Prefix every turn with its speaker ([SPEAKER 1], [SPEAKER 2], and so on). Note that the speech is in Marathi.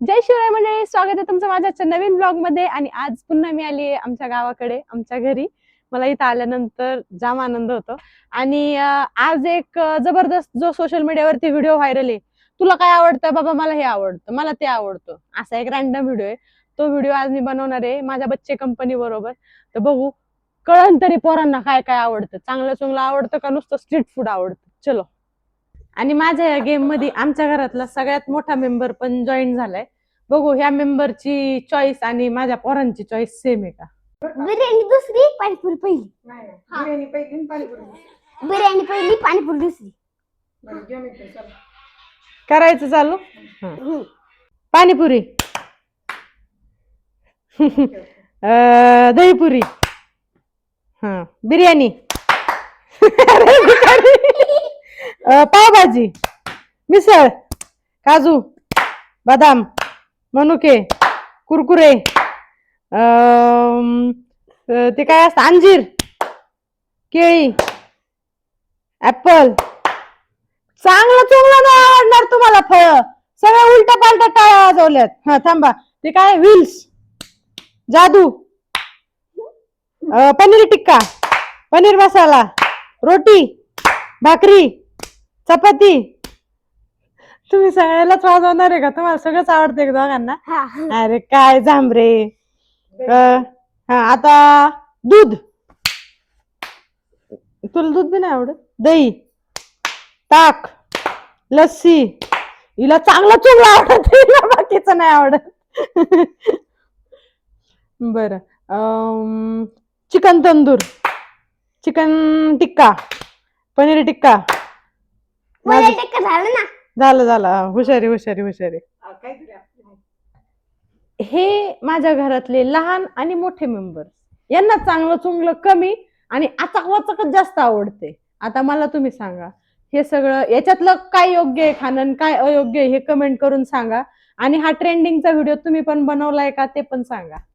[SPEAKER 1] जय शिवराय मंडळी, स्वागत आहे तुमचं माझ्या आजच्या नवीन ब्लॉग मध्ये. आणि आज पुन्हा मी आली आमच्या गावाकडे, आमच्या घरी. मला इथं आल्यानंतर जाम आनंद होतो. आणि आज एक जबरदस्त जो सोशल मीडियावरती व्हिडिओ व्हायरल आहे. तुला काय आवडतं बाबा? मला हे आवडतं, मला ते आवडतं, असा एक रॅन्डम व्हिडिओ आहे. तो व्हिडिओ आज मी बनवणार आहे माझ्या बच्चे कंपनी बरोबर. तर बघू, कळण तरी पोरांना काय काय आवडतं, चांगलं चुंगलं आवडतं का नुसतं स्ट्रीट फूड आवडतं. चलो. आणि माझ्या या गेम मध्ये आमच्या घरातला सगळ्यात मोठा मेंबर पण जॉईन झालाय. बघू ह्या मेंबरची चॉईस आणि माझ्या पोरांची चॉईस सेम आहे का.
[SPEAKER 2] बिर्याणी दुसरी, पाणीपुरी पहिली.
[SPEAKER 3] बिर्याणी पहिली आणि पाणीपुरी दुसरी.
[SPEAKER 2] बिर्याणी पहिली, पाणीपुरी दुसरी.
[SPEAKER 3] बरं, घ्या मी ते, चला.
[SPEAKER 1] करायचं चालू. हा. पाणीपुरी. दहीपुरी. हा. बिर्याणी. पावभाजी. मिसळ. काजू बदाम मनुके कुरकुरे. ते काय असतं, अंजीर केळी ऍपल. चांगलं चुंगलं नाही आवडणार तुम्हाला फळ, सगळ्या उलटा पालटा टाळ्या वाजवल्यात. हा थांबा, ते काय व्हील्स जादू. पनीर टिक्का पनीर मसाला रोटी भाकरी चपाती. तुम्ही सगळ्यालाच वाजवणार आहे का? तुम्हाला सगळंच आवडतंय का दोघांना? अरे काय जांभरे. हा आता दूध. तुला दूध बी नाही आवडत? दही ताक लस्सी. हिला चांगलं चुंगलं आवडत, हिला बाकीचं नाही आवडत. बर. Chicken tandoor chicken tikka paneer tikka.
[SPEAKER 2] मला टिक्का झालं ना.
[SPEAKER 1] झालं झालं. हुशारी हुशारी हुशारी.
[SPEAKER 3] काहीतरी आपलं.
[SPEAKER 1] हे माझ्या घरातले लहान आणि मोठे मेंबर, यांना चांगलं चुंगलं कमी आणि आचक वाचकच जास्त आवडते. आता मला तुम्ही सांगा, हे सगळं याच्यातलं काय योग्य आहे खाणं, काय अयोग्य आहे हे कमेंट करून सांगा. आणि हा ट्रेंडिंगचा व्हिडिओ तुम्ही पण बनवलाय का ते पण सांगा.